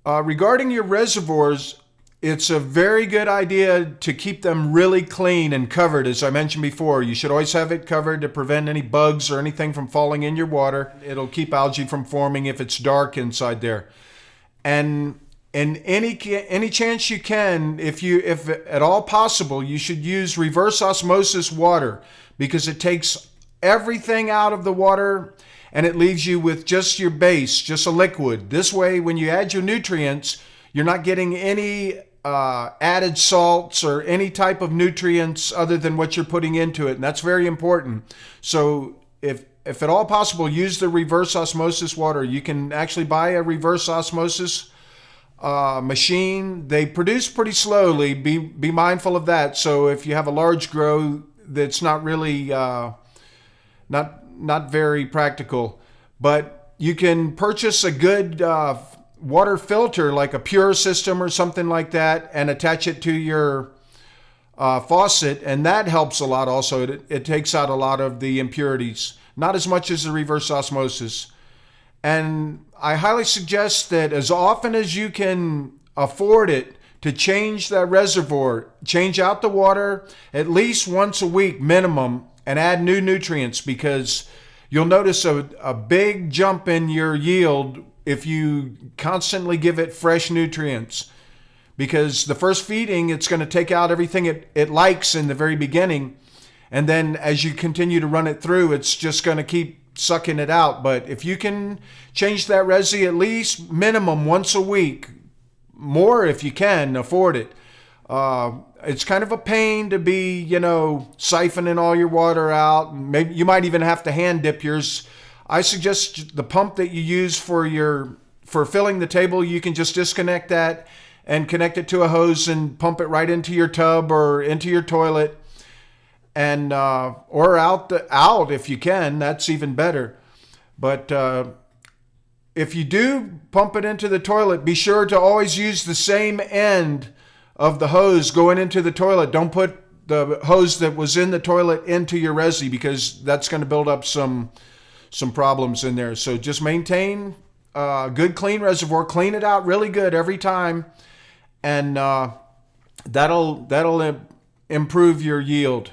Regarding your reservoirs, it's a very good idea to keep them really clean and covered. As I mentioned before, you should always have it covered to prevent any bugs or anything from falling in your water. It'll keep algae from forming if it's dark inside there. And in any chance you can, if at all possible, you should use reverse osmosis water, because it takes everything out of the water and it leaves you with just your base, just a liquid. This way, when you add your nutrients, you're not getting any added salts or any type of nutrients other than what you're putting into it. And that's very important. So if at all possible, use the reverse osmosis water. You can actually buy a reverse osmosis machine. They produce pretty slowly. Be mindful of that. So if you have a large grow that's not really not very practical, but you can purchase a good water filter, like a Pure system or something like that, and attach it to your faucet, and that helps a lot also. It takes out a lot of the impurities, not as much as the reverse osmosis. And I highly suggest that as often as you can afford it, to change that reservoir, change out the water at least once a week minimum, and add new nutrients, because you'll notice a big jump in your yield if you constantly give it fresh nutrients. Because the first feeding, it's going to take out everything it likes in the very beginning. And then as you continue to run it through, it's just going to keep sucking it out. But if you can change that resi at least minimum once a week, more if you can afford it. It's kind of a pain to be, siphoning all your water out. Maybe you might even have to hand dip yours. I suggest the pump that you use for filling the table, you can just disconnect that and connect it to a hose and pump it right into your tub or into your toilet, and or out if you can. That's even better. But if you do pump it into the toilet, be sure to always use the same end of the hose going into the toilet. Don't put the hose that was in the toilet into your resi, because that's going to build up some problems in there. So just maintain a good clean reservoir, clean it out really good every time, and that'll improve your yield.